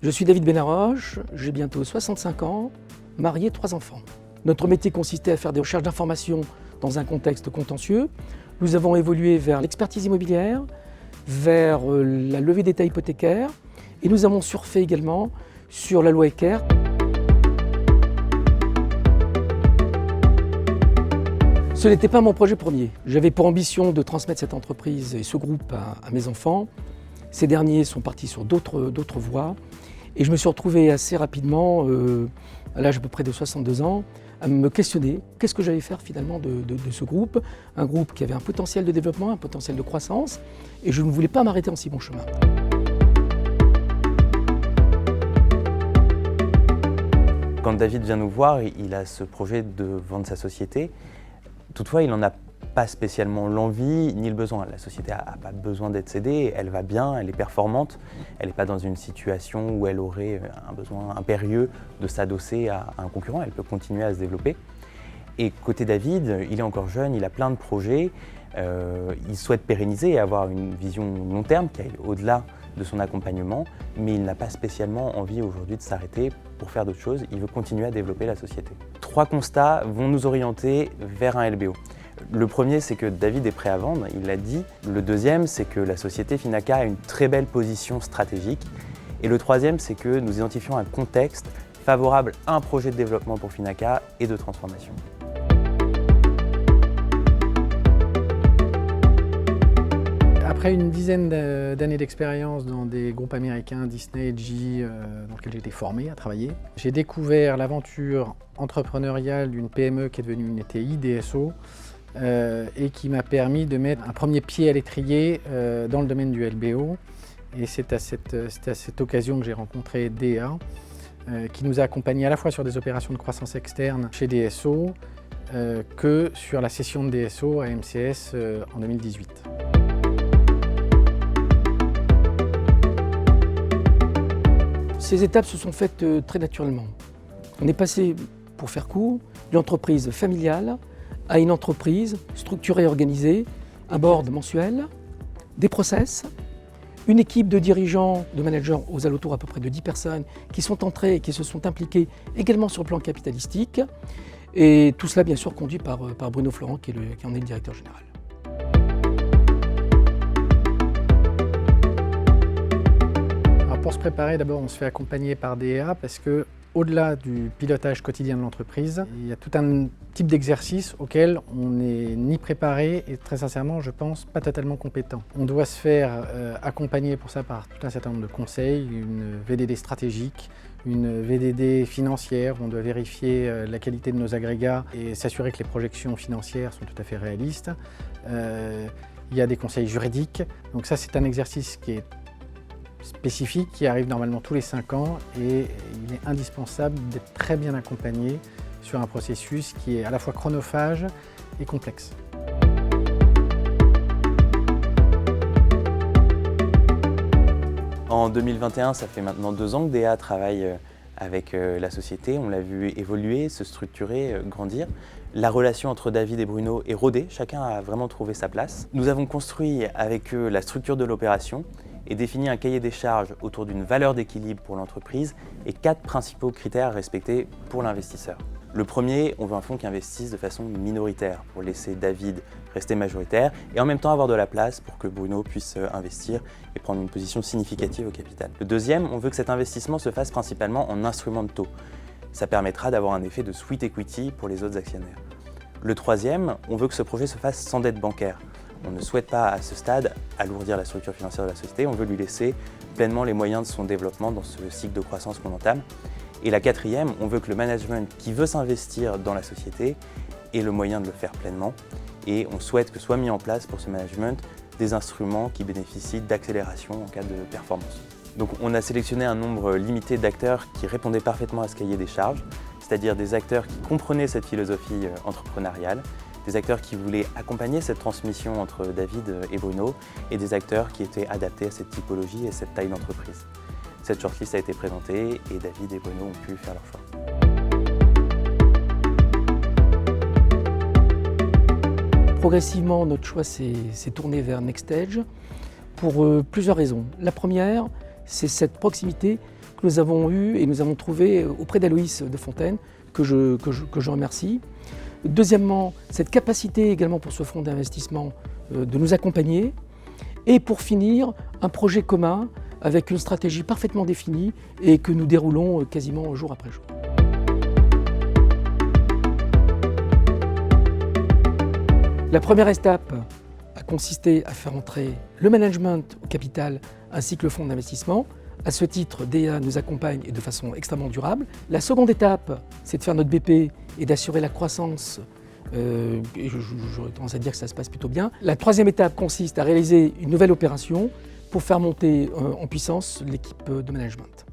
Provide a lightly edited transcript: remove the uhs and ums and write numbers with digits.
Je suis David Benaroche, j'ai bientôt 65 ans, marié, 3 enfants. Notre métier consistait à faire des recherches d'informations dans un contexte contentieux. Nous avons évolué vers l'expertise immobilière, vers la levée d'état hypothécaire et nous avons surfé également sur la loi Ecker. Ce n'était pas mon projet premier. J'avais pour ambition de transmettre cette entreprise et ce groupe à mes enfants. Ces derniers sont partis sur d'autres voies et je me suis retrouvé assez rapidement, à l'âge à peu près de 62 ans, à me questionner qu'est-ce que j'allais faire finalement de ce groupe, un groupe qui avait un potentiel de développement, un potentiel de croissance, et je ne voulais pas m'arrêter en si bon chemin. Quand David vient nous voir, il a ce projet de vendre sa société. Toutefois, il n'en a pas spécialement l'envie ni le besoin. La société n'a pas besoin d'être cédée, elle va bien, elle est performante. Elle n'est pas dans une situation où elle aurait un besoin impérieux de s'adosser à un concurrent. Elle peut continuer à se développer. Et côté David, il est encore jeune, il a plein de projets. Il souhaite pérenniser et avoir une vision long terme qui aille au-delà de son accompagnement, mais il n'a pas spécialement envie aujourd'hui de s'arrêter pour faire d'autres choses. Il veut continuer à développer la société. 3 constats vont nous orienter vers un LBO. Le premier, c'est que David est prêt à vendre, il l'a dit. Le deuxième, c'est que la société Finaca a une très belle position stratégique. Et le troisième, c'est que nous identifions un contexte favorable à un projet de développement pour Finaca et de transformation. Après une dizaine d'années d'expérience dans des groupes américains, Disney, GE, dans lesquels j'ai été formé à travailler, j'ai découvert l'aventure entrepreneuriale d'une PME qui est devenue une ETI, DSO, et qui m'a permis de mettre un premier pied à l'étrier dans le domaine du LBO. Et c'est à cette occasion que j'ai rencontré DEA, qui nous a accompagnés à la fois sur des opérations de croissance externe chez DSO, que sur la cession de DSO à MCS en 2018. Ces étapes se sont faites très naturellement. On est passé, pour faire court, d'une entreprise familiale à une entreprise structurée et organisée, un board mensuel, des process, une équipe de dirigeants, de managers aux alentours à peu près de 10 personnes qui sont entrés et qui se sont impliqués également sur le plan capitalistique. Et tout cela bien sûr conduit par Bruno Florent qui en est le directeur général. Pour se préparer, d'abord, on se fait accompagner par DEA parce que, au-delà du pilotage quotidien de l'entreprise, il y a tout un type d'exercice auquel on n'est ni préparé et très sincèrement, je pense, pas totalement compétent. On doit se faire accompagner pour ça par tout un certain nombre de conseils, une VDD stratégique, une VDD financière, on doit vérifier la qualité de nos agrégats et s'assurer que les projections financières sont tout à fait réalistes. Il y a des conseils juridiques, donc ça c'est un exercice qui est spécifique qui arrive normalement tous les 5 ans et il est indispensable d'être très bien accompagné sur un processus qui est à la fois chronophage et complexe. En 2021, ça fait maintenant 2 ans que DEA travaille avec la société. On l'a vu évoluer, se structurer, grandir. La relation entre David et Bruno est rodée, chacun a vraiment trouvé sa place. Nous avons construit avec eux la structure de l'opération et défini un cahier des charges autour d'une valeur d'équilibre pour l'entreprise et 4 principaux critères à respecter pour l'investisseur. Le premier, on veut un fonds qui investisse de façon minoritaire pour laisser David rester majoritaire et en même temps avoir de la place pour que Bruno puisse investir et prendre une position significative au capital. Le deuxième, on veut que cet investissement se fasse principalement en instruments de taux. Ça permettra d'avoir un effet de sweat equity pour les autres actionnaires. Le troisième, on veut que ce projet se fasse sans dette bancaire. On ne souhaite pas à ce stade alourdir la structure financière de la société, on veut lui laisser pleinement les moyens de son développement dans ce cycle de croissance qu'on entame. Et la quatrième, on veut que le management qui veut s'investir dans la société ait le moyen de le faire pleinement. Et on souhaite que soient mis en place pour ce management des instruments qui bénéficient d'accélération en cas de performance. Donc on a sélectionné un nombre limité d'acteurs qui répondaient parfaitement à ce cahier des charges, c'est-à-dire des acteurs qui comprenaient cette philosophie entrepreneuriale, des acteurs qui voulaient accompagner cette transmission entre David et Bruno et des acteurs qui étaient adaptés à cette typologie et cette taille d'entreprise. Cette shortlist a été présentée et David et Bruno ont pu faire leur choix. Progressivement, notre choix s'est tourné vers Next Stage pour plusieurs raisons. La première, c'est cette proximité que nous avons eue et nous avons trouvée auprès d'Aloïs de Fontaine, que je remercie. Deuxièmement, cette capacité également pour ce fonds d'investissement de nous accompagner. Et pour finir, un projet commun avec une stratégie parfaitement définie et que nous déroulons quasiment jour après jour. La première étape a consisté à faire entrer le management au capital ainsi que le fonds d'investissement. À ce titre, DEA nous accompagne et de façon extrêmement durable. La seconde étape, c'est de faire notre BP et d'assurer la croissance. Et j'aurais tendance à dire que ça se passe plutôt bien. La troisième étape consiste à réaliser une nouvelle opération pour faire monter en puissance l'équipe de management.